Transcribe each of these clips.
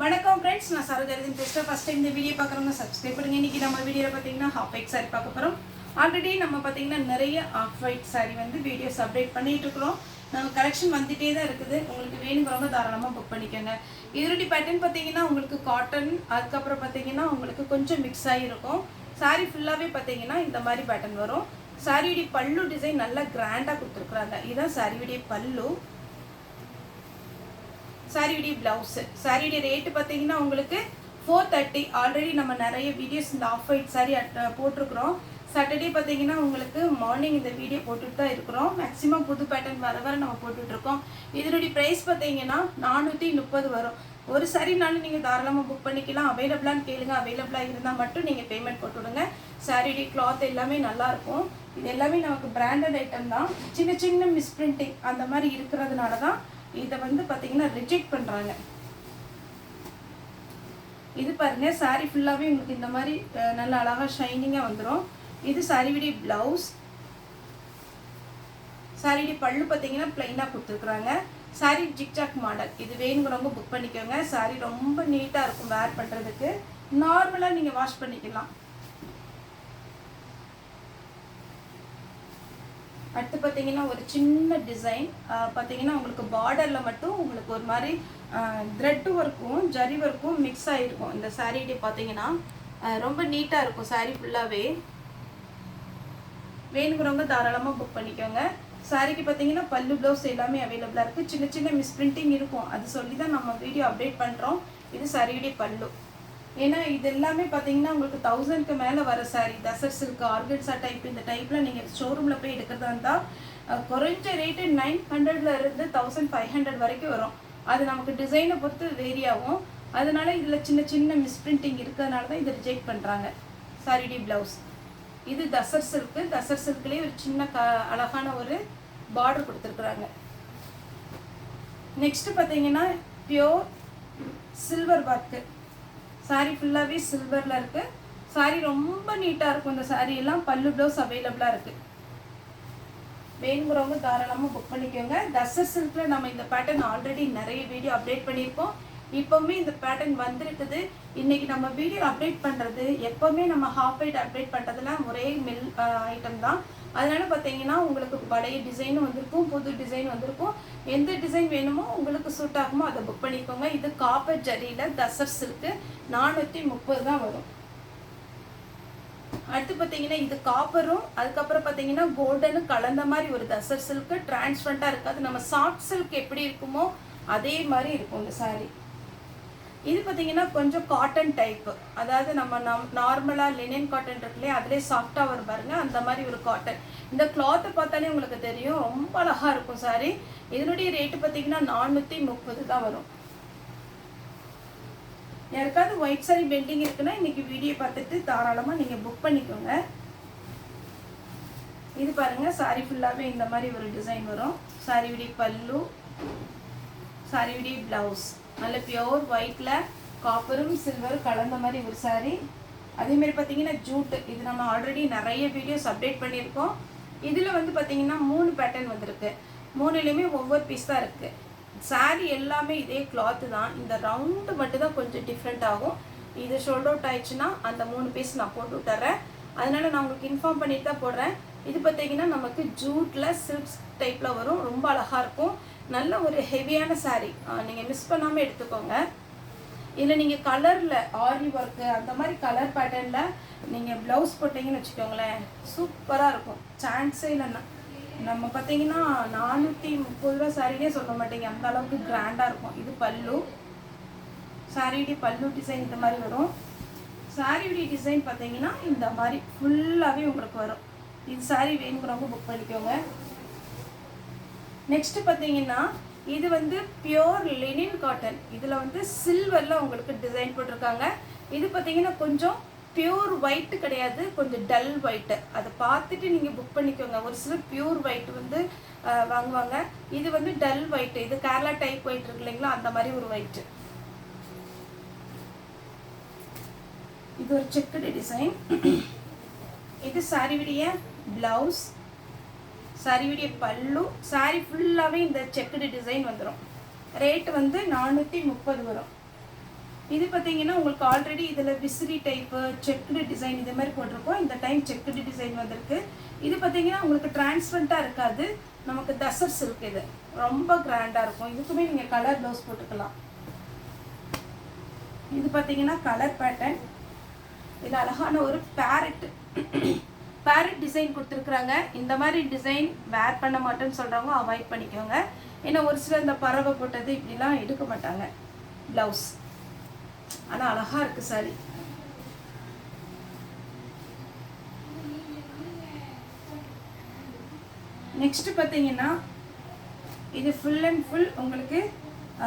வணக்கம் ஃப்ரெண்ட்ஸ், நான் சரோஜரின் பேசுகிறேன். ஃபஸ்ட் டைம் இந்த வீடியோ பார்க்குறவங்க சப்ஸ்கிரைப் பண்ணுங்கள். இன்றைக்கி நம்ம வீடியோவில் பார்த்தீங்கன்னா ஹாஃப் ஒயிட் சாரி பார்க்க போகிறோம். ஆல்ரெடி நம்ம பார்த்தீங்கன்னா நிறைய ஹாஃப் ஒயிட் சாரி வந்து வீடியோஸ் அப்டேட் பண்ணிகிட்டு இருக்கிறோம். நம்ம கலெக்ஷன் வந்துகிட்டே தான் இருக்குது. உங்களுக்கு வேணுங்கிறவங்க தாராளமாக புக் பண்ணிக்கோங்க. இதனுடைய பேட்டர்ன் பார்த்தீங்கன்னா உங்களுக்கு காட்டன், அதுக்கப்புறம் பார்த்தீங்கன்னா உங்களுக்கு கொஞ்சம் மிக்ஸ் ஆகிருக்கும். சாரி ஃபுல்லாகவே பார்த்தீங்கன்னா இந்த மாதிரி பேட்டர்ன் வரும். சாரியுடைய பல்லு டிசைன் நல்லா கிராண்டாக கொடுத்துருக்குறாங்க. இதுதான் சாரியுடைய பல்லு. சாரியுடைய ப்ளவுஸு. சாரியுடைய ரேட்டு பார்த்தீங்கன்னா உங்களுக்கு 430. ஆல்ரெடி நம்ம நிறைய வீடியோஸ் இந்த ஆஃப் ஒயிட் சாரி போட்டிருக்கிறோம். சாட்டர்டே பார்த்தீங்கன்னா உங்களுக்கு மார்னிங் இந்த வீடியோ போட்டுட்டு தான் இருக்கிறோம். மேக்ஸிமம் புது பேட்டர்ன் வர வர நம்ம போட்டுட்ருக்கோம். இதனுடைய ப்ரைஸ் பார்த்தீங்கன்னா 430 வரும். ஒரு சாரினாலும் நீங்கள் தாராளமாக புக் பண்ணிக்கலாம். அவைலபிளான்னு கேளுங்க. அவைலபிளாக இருந்தால் மட்டும் நீங்கள் பேமெண்ட் போட்டுவிடுங்க. சாரியுடைய கிளாத் எல்லாமே நல்லாயிருக்கும். இது எல்லாமே நமக்கு பிராண்டட் ஐட்டம் தான். சின்ன சின்ன மிஸ்பிரிண்டிங் அந்த மாதிரி இருக்கிறதுனால தான் இதை வந்து பார்த்தீங்கன்னா ரிஜெக்ட் பண்ணுறாங்க. இது பாருங்கள், சாரி ஃபுல்லாகவே உங்களுக்கு இந்த மாதிரி நல்ல அழகாக ஷைனிங்காக வந்துடும். இது சாரியுடைய ப்ளவுஸ். சாரியுடைய பல்லு பார்த்தீங்கன்னா பிளைனாக கொடுத்துருக்குறாங்க. Sorry zigzag model. இது வேணுங்கிறவங்க புக் பண்ணிக்கோங்க. சாரி ரொம்ப நீட்டாக இருக்கும் வேர் பண்ணுறதுக்கு. நார்மலாக நீங்கள் வாஷ் பண்ணிக்கலாம். அடுத்து பார்த்தீங்கன்னா ஒரு சின்ன டிசைன் பார்த்தீங்கன்னா உங்களுக்கு பார்டரில் மட்டும் உங்களுக்கு ஒரு மாதிரி த்ரெட் ஒர்க்கும் ஜரி ஒர்க்கும் மிக்ஸ் ஆகிருக்கும். இந்த சாரீடே பார்த்தீங்கன்னா ரொம்ப நீட்டாக இருக்கும். சாரீ ஃபுல்லாகவே வேணுங்கிறவங்க தாராளமாக புக் பண்ணிக்கோங்க. சாரிக்கு பார்த்தீங்கன்னா பல்லு ப்ளவுஸ் எல்லாமே அவைலபிளாக இருக்குது. சின்ன சின்ன மிஸ்பிரிண்டிங் இருக்கும், அது சொல்லி தான் நம்ம வீடியோ அப்டேட் பண்ணுறோம். இது சாரியுடைய பல்லு. ஏன்னா இது எல்லாமே பார்த்தீங்கன்னா உங்களுக்கு 1000க்கு மேலே வர sorry. Tussar silk, organza type, இந்த டைப்பில் நீங்கள் ஷோரூமில் போய் எடுக்கிறதா இருந்தால் குறைஞ்ச ரேட்டு 900 இருந்து 1500 வரைக்கும் வரும். அது நமக்கு டிசைனை பொறுத்து வேரி ஆகும். அதனால இதில் சின்ன சின்ன மிஸ்பிரிண்டிங் இருக்கிறதுனால தான் இதை ரிஜெக்ட் பண்ணுறாங்க. சாரிடி ப்ளவுஸ். இது தசர் சில்க்கு. தசர் சில்க்லேயே ஒரு சின்ன அழகான ஒரு பார்டர் கொடுத்துருக்குறாங்க. நெக்ஸ்ட்டு பார்த்தீங்கன்னா பியோர் சில்வர் ஒர்க்கு. சாரி ஃபுல்லாகவே சில்வரில் இருக்குது. சாரி ரொம்ப நீட்டாக இருக்கும். இந்த சாரி எல்லாம் பல்லு ப்ளவுஸ் அவைலபிளாக இருக்குது. வேணுங்கிறவங்க தாராளமாக புக் பண்ணிக்கோங்க. தசர் சில்கில் நம்ம இந்த பேட்டர்ன் ஆல்ரெடி நிறைய வீடியோ அப்டேட் பண்ணியிருக்கோம். இப்போவுமே இந்த பேட்டர்ன் வந்திருக்குது. இன்றைக்கி நம்ம வீடியோ அப்டேட் பண்ணுறது எப்போவுமே நம்ம ஹாஃப் ஒயிட் அப்டேட் பண்ணுறதுலாம் ஒரே மில் ஐட்டம் தான். அதனால பார்த்தீங்கன்னா உங்களுக்கு பழைய டிசைனும் வந்திருக்கும், புது டிசைன் வந்திருக்கும். எந்த டிசைன் வேணுமோ உங்களுக்கு சூட் ஆகுமோ அதை புக் பண்ணிக்கோங்க. இது காப்பர் ஜரியில் தசர் சில்க்கு 430 தான் வரும். அடுத்து பார்த்தீங்கன்னா இது காப்பரும் அதுக்கப்புறம் பார்த்தீங்கன்னா கோல்டனும் கலந்த மாதிரி ஒரு தசர் சில்க்கு. டிரான்ஸ்பரண்ட்டாக இருக்காது. நம்ம சாஃப்ட் சில்க் எப்படி இருக்குமோ அதே மாதிரி இருக்கும் இந்த சாரி. இது பார்த்தீங்கன்னா கொஞ்சம் காட்டன் டைப்பு. அதாவது நம்ம நார்மலாக லினன் காட்டன் இருக்குல்லையே, அதிலே சாஃப்டாக வரும் பாருங்க, அந்த மாதிரி ஒரு காட்டன். இந்த கிளாத்தை பார்த்தாலே உங்களுக்கு தெரியும், ரொம்ப அழகாக இருக்கும் சாரி. இதனுடைய ரேட்டு பார்த்தீங்கன்னா 430 தான் வரும். யாருக்காவது ஒயிட் சாரி பெண்டிங் இருக்குன்னா இன்னைக்கு வீடியோ பார்த்துட்டு தாராளமாக நீங்கள் புக் பண்ணிக்கோங்க. இது பாருங்கள், சாரி ஃபுல்லாகவே இந்த மாதிரி ஒரு டிசைன் வரும். சாரியுடைய பல்லு, சாரியுடைய ப்ளவுஸ். நல்ல பியோர் ஒயிட்டில் காப்பரும் சில்வரும் கலந்த மாதிரி ஒரு சாரி. அதேமாரி பார்த்தீங்கன்னா ஜூட்டு. இது நம்ம ஆல்ரெடி நிறைய வீடியோஸ் அப்டேட் பண்ணியிருக்கோம். இதில் வந்து பார்த்தீங்கன்னா 3 பேட்டர்ன் வந்திருக்கு. 3லேயுமே ஒவ்வொரு பீஸ் தான் இருக்குது. சாரி எல்லாமே இதே கிளாத்து தான். இந்த ரவுண்டு மட்டும் தான் கொஞ்சம் டிஃப்ரெண்ட் ஆகும். இது ஷோல்ட் அவுட் ஆயிடுச்சுன்னா அந்த 3 பீஸ் நான் போட்டு விட்டுறேன். அதனால நான் உங்களுக்கு இன்ஃபார்ம் பண்ணிட்டு தான் போடுறேன். இது பார்த்தீங்கன்னா நமக்கு ஜூட்டில் சில்க் டைப்பில் வரும். ரொம்ப அழகாக இருக்கும். நல்ல ஒரு ஹெவியான சாரீ. நீங்கள் மிஸ் பண்ணாமல் எடுத்துக்கோங்க. இதில் நீங்கள் கலரில் ஆரி ஒர்க்கு அந்த மாதிரி கலர் பேட்டர்னில் நீங்கள் ப்ளவுஸ் போட்டிங்கன்னு வச்சுக்கோங்களேன், சூப்பராக இருக்கும். சான்ஸே இல்லைன்னா நம்ம பார்த்தீங்கன்னா 430 ரூபா சாரினே சொல்ல மாட்டேங்க, அந்த அளவுக்கு கிராண்டாக இருக்கும். இது பல்லு. சாரியுடைய பல்லு டிசைன் இந்த மாதிரி வரும். சாரியுடைய டிசைன் பார்த்தீங்கன்னா இந்த மாதிரி ஃபுல்லாகவே உங்களுக்கு வரும். இது சாரி வேணுங்கிறவங்க புக் பண்ணிக்கோங்க. நெக்ஸ்ட்டு பார்த்தீங்கன்னா இது வந்து பியோர் லினன் காட்டன். இதில் வந்து சில்வரில் உங்களுக்கு டிசைன் போட்டிருக்காங்க. இது பார்த்தீங்கன்னா கொஞ்சம் பியூர் ஒயிட்டு கிடையாது, கொஞ்சம் டல் ஒயிட்டு. அதை பார்த்துட்டு நீங்கள் புக் பண்ணிக்கோங்க. ஒரு சிலர் பியூர் ஒயிட் வந்து வாங்குவாங்க. இது வந்து டல் ஒயிட்டு. இது கேரளா டைப் ஒயிட் இருக்கு இல்லைங்களா, அந்த மாதிரி ஒரு ஒயிட்டு. இது ஒரு செக்குடு டிசைன். இது சாரியுடைய ப்ளவுஸ், சாரியுடைய பல்லு. சாரி ஃபுல்லாகவே இந்த செக்குடு டிசைன் வந்துடும். ரேட் வந்து 430 வரும். இது பார்த்தீங்கன்னா உங்களுக்கு ஆல்ரெடி இதில் விசிறி டைப்பு செக்குடு டிசைன் இது மாதிரி போட்டிருக்கோம். இந்த டைம் செக்குடு டிசைன் வந்திருக்கு. இது பார்த்தீங்கன்னா உங்களுக்கு டிரான்ஸ்பரண்ட்டாக இருக்காது, நமக்கு தசர் சில்க் இது ரொம்ப கிராண்டாக இருக்கும். இதுக்குமே நீங்கள் கலர் ப்ளவுஸ் போட்டுக்கலாம். இது பார்த்தீங்கன்னா கலர் பேட்டர்ன். இது அழகான ஒரு பேரட் டிசைன் கொடுத்துருக்குறாங்க. இந்த மாதிரி டிசைன் வேர் பண்ண மாட்டேன்னு சொல்கிறவங்க அவாய்ட் பண்ணிக்கோங்க. ஏன்னா ஒரு சில இந்த பறவை போட்டது இப்படிலாம் எடுக்க மாட்டாங்க ப்ளவுஸ். ஆனால் அழகாக இருக்குது சாரி. நெக்ஸ்ட்டு பார்த்தீங்கன்னா இது ஃபுல் அண்ட் ஃபுல் உங்களுக்கு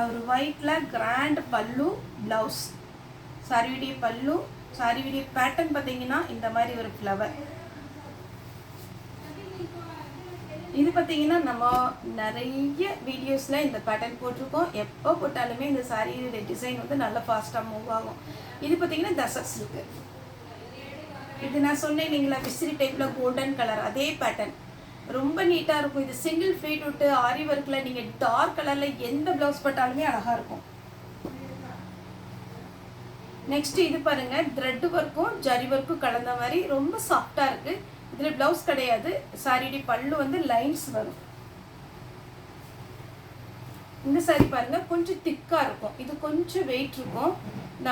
ஒரு ஒயிட்டில் கிராண்ட் பல்லு ப்ளவுஸ். சாரியுடைய பல்லு, சாரியுடைய பேட்டர்ன் பார்த்தீங்கன்னா இந்த மாதிரி ஒரு ஃப்ளவர். இது பார்த்தீங்கன்னா நம்ம நிறைய வீடியோஸில் இந்த பேட்டர்ன் போட்டிருக்கோம். எப்போ போட்டாலுமே இந்த சாரியோட டிசைன் வந்து நல்லா ஃபாஸ்ட்டாக மூவ் ஆகும். இது பார்த்தீங்கன்னா தசர் சில்க்கு. இது நான் சொன்னேன் இல்லைங்களா, விசிறி டைப்பில் கோல்டன் கலர், அதே பேட்டர்ன் ரொம்ப நீட்டாக இருக்கும். இது சிங்கிள் ஃபீட் விட்டு ஆரி ஒர்க்கில் நீங்கள் டார்க் கலரில் எந்த ப்ளவுஸ் போட்டாலுமே அழகாக இருக்கும். நெக்ஸ்ட் இது பாருங்கள், த்ரெட் ஒர்க்கும் ஜரி ஒர்க்கும் கலந்த மாதிரி ரொம்ப சாஃப்டாக இருக்குது. இதில் ப்ளவுஸ் கிடையாது, சாரியுடைய பல்லு வந்து லைன்ஸ் வரும். இந்த சாரி பாருங்கள் கொஞ்சம் திக்காக இருக்கும், இது கொஞ்சம் வெயிட் இருக்கும்.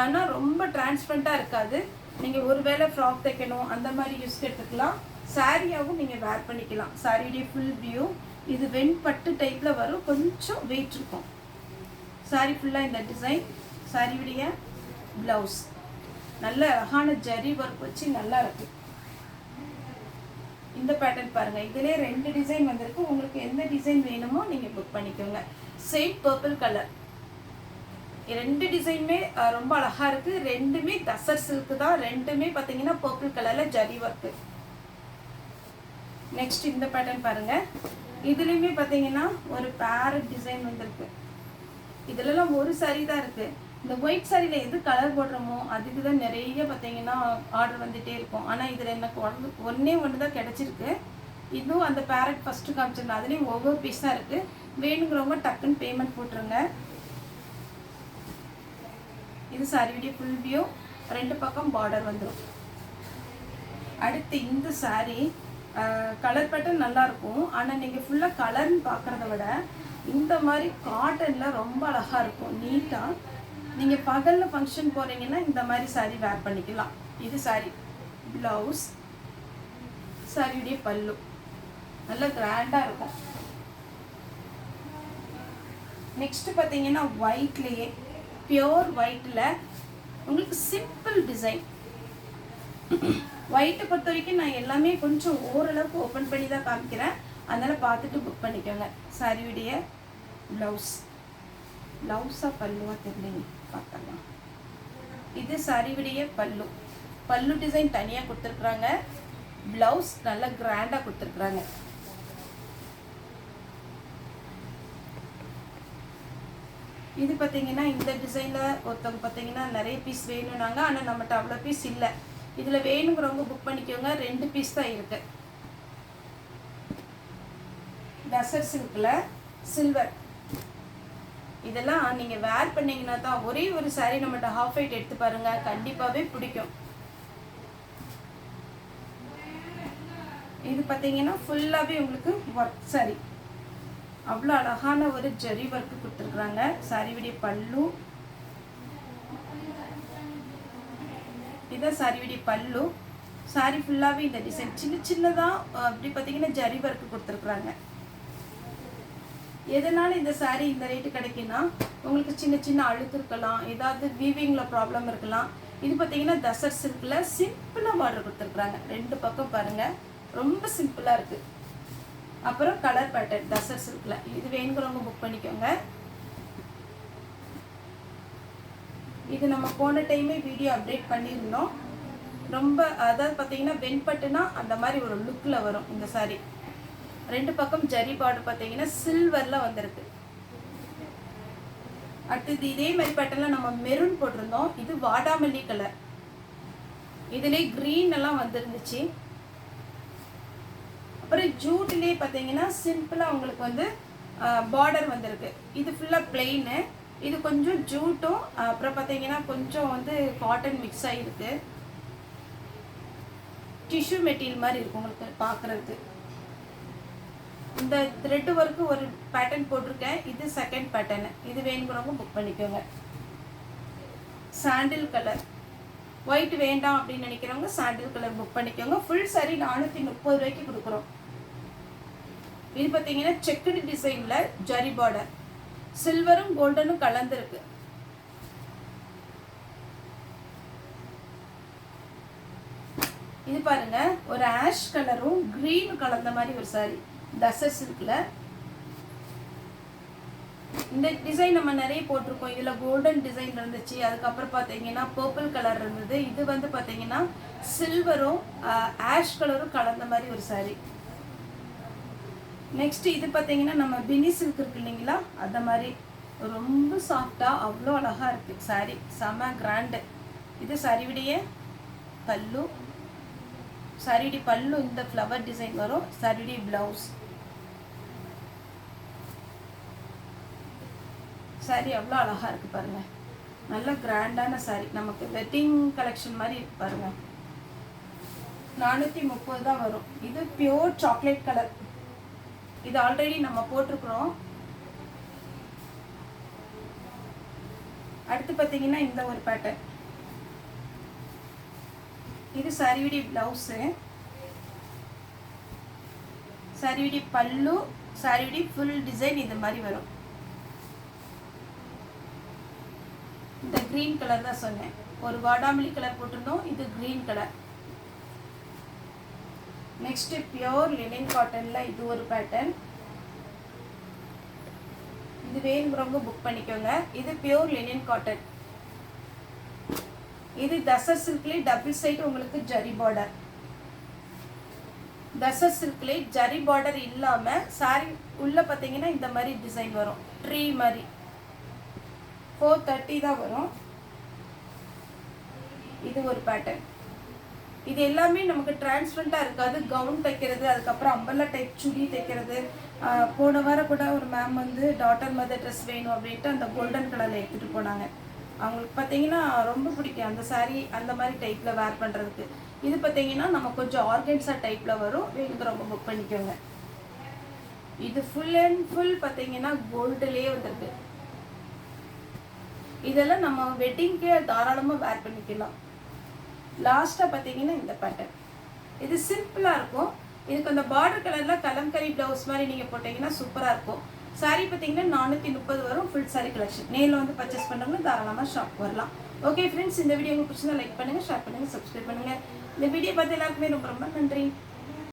ஆனால் ரொம்ப டிரான்ஸ்பரண்ட்டாக இருக்காது. நீங்கள் ஒரு வேளை ஃப்ராக் தைக்கணும் அந்த மாதிரி யூஸ் எடுத்துக்கலாம். சாரியாகவும் நீங்கள் வேர் பண்ணிக்கலாம். சாரியுடைய ஃபுல் வியூ இது வெண்பட்டு டைப்பில் வரும், கொஞ்சம் வெயிட் இருக்கும். சாரி ஃபுல்லாக இந்த டிசைன். சாரியுடைய ப்ளவுஸ் நல்ல அழகான ஜரி ஒர்க் வச்சு நல்லா இருக்கு. இந்த பேட்டர்ன் பாருங்கள், இதிலே 2 டிசைன் வந்திருக்கு. உங்களுக்கு எந்த டிசைன் வேணுமோ நீங்கள் புக் பண்ணிக்கோங்க. Same purple colour. 2 டிசைனுமே ரொம்ப அழகாக இருக்குது. ரெண்டுமே தசர் சில்க்கு தான். ரெண்டுமே பார்த்தீங்கன்னா பர்பிள் கலரில் ஜரி ஒர்க்கு. நெக்ஸ்ட் இந்த பேட்டர்ன் பாருங்கள், இதுலேயுமே பார்த்தீங்கன்னா ஒரு பேரட் டிசைன் வந்திருக்கு. இதிலலாம் ஒரு சாரி தான் இருக்குது. இந்த ஒயிட் சாரியில் எது கலர் போடுறோமோ அதுக்கு தான் நிறைய பார்த்தீங்கன்னா ஆர்டர் வந்துகிட்டே இருக்கும். ஆனால் இதில் எனக்கு ஒன்றே தான் கிடச்சிருக்கு. இதுவும் அந்த பேரட் ஃபஸ்ட்டு காமிச்சிருந்தேன், அதுலேயும் ஒவ்வொரு பீஸ் தான் இருக்குது. வேணுங்கிறவங்க டக்குன்னு பேமெண்ட் போட்டுருங்க. இது சாரியுடைய ஃபுல் வியூ, 2 பக்கம் பார்டர் வந்துடும். அடுத்து இந்த சாரி கலர் பேட்டர்ன் நல்லாயிருக்கும். ஆனால் நீங்கள் ஃபுல்லாக கலர்னு பார்க்குறத விட இந்த மாதிரி காட்டனில் ரொம்ப அழகாக இருக்கும், நீட்டாக. நீங்கள் பகலில் ஃபங்க்ஷன் போகிறீங்கன்னா இந்த மாதிரி சாரி வேர் பண்ணிக்கலாம். இது சாரி ப்ளவுஸ், சாரியுடைய பல்லு நல்லா கிராண்டாக இருக்கும். நெக்ஸ்ட்டு பார்த்தீங்கன்னா ஒயிட்லேயே பியோர் ஒயிட்டில் உங்களுக்கு சிம்பிள் டிசைன். ஒயிட்டை பொறுத்த வரைக்கும் நான் எல்லாமே கொஞ்சம் ஓரளவுக்கு ஓப்பன் பண்ணி தான் காமிக்கிறேன், அதனால் பார்த்துட்டு புக் பண்ணிக்கோங்க. சாரியுடைய ப்ளவுஸாக பல்லுவா தெரியலைங்க, பார்க்கலாம். இது சாரியுடைய பல்லு டிசைன் தனியாக கொடுத்துருக்குறாங்க. ப்ளவுஸ் நல்லா கிராண்டாக கொடுத்துருக்குறாங்க. இது பார்த்தீங்கன்னா இந்த டிசைனில் ஒருத்தவங்க பார்த்தீங்கன்னா நிறைய பீஸ் வேணும்னாங்க, ஆனால் நம்மகிட்ட அவ்வளோ பீஸ் இல்லை. இதில் வேணுங்கிறவங்க புக் பண்ணிக்கோங்க, 2 பீஸ் தான் இருக்கு. டசர் சில்கில் சில்வர். இதெல்லாம் நீங்கள் வேர் பண்ணிங்கன்னா தான், ஒரே ஒரு சாரீ நம்மகிட்ட ஹாஃப் ஒயிட் எடுத்து பாருங்கள், கண்டிப்பாகவே பிடிக்கும். இது பார்த்தீங்கன்னா ஃபுல்லாகவே உங்களுக்கு ஒர்க் சாரி, அவ்வளோ அழகான ஒரு ஜரி ஒர்க்கு கொடுத்துருக்குறாங்க. சாரியுடைய பல்லு, இதான் சாரியுடைய பல்லு. சாரி ஃபுல்லாகவே இந்த டிசைன் சின்னதாக அப்படி பார்த்தீங்கன்னா ஜரி ஒர்க்கு கொடுத்துருக்குறாங்க. எதனால இந்த சாரீ இந்த ரேட்டு கிடைக்குன்னா, உங்களுக்கு சின்ன அழுக்கு இருக்கலாம், ஏதாவது வீவிங்கில் ப்ராப்ளம் இருக்கலாம். இது பார்த்தீங்கன்னா தசர் சில்கில் சிம்பிளாக பார்டர் கொடுத்துருக்குறாங்க. 2 பக்கம் பாருங்கள், ரொம்ப சிம்பிளாக இருக்குது. அப்புறம் கலர் பேட்டர்ன் தசர் சில்கில். இது வேணுங்கிறவங்க புக் பண்ணிக்கோங்க. இது நம்ம போன டைமே வீடியோ அப்டேட் பண்ணியிருந்தோம். ரொம்ப அதாவது பார்த்தீங்கன்னா வெண்பட்டுனா அந்த மாதிரி ஒரு லுக்கில் வரும் இந்த சாரீ. 2 பக்கம் ஜரி பார்டர் பார்த்தீங்கன்னா சில்வரில் வந்திருக்கு. அடுத்தது இதே மாதிரி பேட்டர்னில் நம்ம மெரூன் போட்டிருந்தோம். இது வாடாமல்லி கலர், இதுலேயே க்ரீன் எல்லாம் வந்துருந்துச்சு. அப்புறம் ஜூட்லேயே பார்த்தீங்கன்னா சிம்பிளாக உங்களுக்கு வந்து பார்டர் வந்திருக்கு. இது ஃபுல்லாக பிளெயினு. இது கொஞ்சம் ஜூட்டும் அப்புறம் பார்த்தீங்கன்னா கொஞ்சம் வந்து காட்டன் மிக்ஸ் ஆகிருக்கு. டிஷ்யூ மெட்டீரியல் மாதிரி இருக்கும் உங்களுக்கு பார்க்குறதுக்கு. இந்த த்ரெட் ஒர்க்கு ஒரு பேட்டர்ன் போட்டிருக்கேன். இது செகண்ட் பேட்டர்னு. இது வேணுங்கிறவங்க புக் பண்ணிக்கோங்க. சாண்டில் கலர் ஒயிட் வேண்டாம் அப்படின்னு நினைக்கிறவங்க சாண்டில் கலர் புக் பண்ணிக்கோங்க. ஃபுல் சாரி 430 ரூபாய்க்கு கொடுக்குறோம். இது பார்த்தீங்கன்னா செக்குடு டிசைனில் ஜரி பார்டர், சில்வரும் கோல்டனும் கலந்துருக்கு. இது பாருங்க ஒரு ஆஷ் கலரும் கிரீன் கலந்த மாதிரி ஒரு சாரி தசர் சில்க்ல. இந்த டிசைன் நம்ம நிறைய போட்டிருக்கோம். இதில் கோல்டன் டிசைன் இருந்துச்சு, அதுக்கப்புறம் பார்த்தீங்கன்னா பர்பிள் கலர் இருந்தது. இது வந்து பார்த்தீங்கன்னா சில்வரும் ஆஷ் கலரும் கலந்த மாதிரி ஒரு சாரி. நெக்ஸ்ட் இது பார்த்தீங்கன்னா நம்ம பினி சில்க் இருக்கு இல்லைங்களா, அந்த மாதிரி ரொம்ப சாஃப்டாக அவ்வளோ அழகாக இருக்குது சாரி. செம கிராண்டு. இது சாரியுடைய பல்லு. சாரியுடைய பல்லு இந்த ஃப்ளவர் டிசைன் வரும். சாரியுடைய ப்ளவுஸ். சாரி அவ்வளோ அழகாக இருக்குது பாருங்கள். நல்ல கிராண்டான சாரி. நமக்கு வெட்டிங் கலெக்ஷன் மாதிரி இருக்கு பாருங்கள். 430 தான் வரும். இது பியோர் சாக்லேட் கலர். இது ஆல்ரெடி நம்ம போட்டிருக்கிறோம். அடுத்து பார்த்தீங்கன்னா இந்த ஒரு பேட்டர்ன். இது சாரியுடைய ப்ளவுஸு, சாரியுடைய பல்லு, சாரியுடைய ஃபுல் டிசைன் இது மாதிரி வரும். இந்த கிரீன் கலர் தான் சொன்னேன். ஒரு வாடாமல்லி கலர் போட்டிருந்தோம். இது green colour. Next pure linen காட்டன்ல இது ஒரு பேட்டர்ன். இது வேணுங்கிறவங்க புக் பண்ணிக்கோங்க. இது பியோர் லினன் காட்டன். இது தசர் சில்க்ல டபுள் சைடு உங்களுக்கு ஜரி பார்டர். தசர் சில்க்ல ஜரி பார்டர் இல்லாம சாரி உள்ள பார்த்தீங்கன்னா இந்த மாதிரி டிசைன் வரும். ட்ரீ மாதிரி 430 தான் வரும். இது ஒரு பேட்டர்ன். இது எல்லாமே நமக்கு டிரான்ஸ்பரண்டாக இருக்காது. கவுன் தைக்கிறது, அதுக்கப்புறம் அம்பர்லா டைப் சுடி தைக்கிறது. போன வாரம் கூட ஒரு மேம் வந்து டாட்டர் மதர் ட்ரெஸ் வேணும் அப்படின்ட்டு அந்த கோல்டன் கலரில் எடுத்துகிட்டு போனாங்க. அவங்களுக்கு பார்த்தீங்கன்னா ரொம்ப பிடிக்கும் அந்த சாரீ அந்த மாதிரி டைப்பில் வேர் பண்ணுறதுக்கு. இது பார்த்தீங்கன்னா நம்ம கொஞ்சம் ஆர்கன்ஸா டைப்பில் வரும். வேணுங்கிறவங்க புக் பண்ணிக்கோங்க. இது ஃபுல் அண்ட் ஃபுல் பார்த்தீங்கன்னா கோல்டுலேயே வந்துருக்கு. இதெல்லாம் நம்ம வெட்டிங்க்கே தாராளமாக வேர் பண்ணிக்கலாம். லாஸ்ட்டாக பார்த்தீங்கன்னா இந்த பேட்டர்ன். இது சிம்பிளாக இருக்கும். இதுக்கு அந்த பார்டர் கலரில் கலம்கரி ப்ளவுஸ் மாதிரி நீங்கள் போட்டிங்கன்னா சூப்பராக இருக்கும். சாரீ பார்த்தீங்கன்னா 430 வரும். Full sari collection. நேரில் வந்து பர்ச்சேஸ் பண்ணுறவங்க தாராளமாக ஷாப் வரலாம். ஓகே ஃப்ரெண்ட்ஸ், இந்த வீடியோ உங்களுக்கு பிடிச்சிருந்தா லைக் பண்ணுங்கள், ஷேர் பண்ணுங்கள், சப்ஸ்கிரைப் பண்ணுங்கள். இந்த வீடியோ பார்த்து எல்லாருக்குமே ரொம்ப ரொம்ப நன்றி.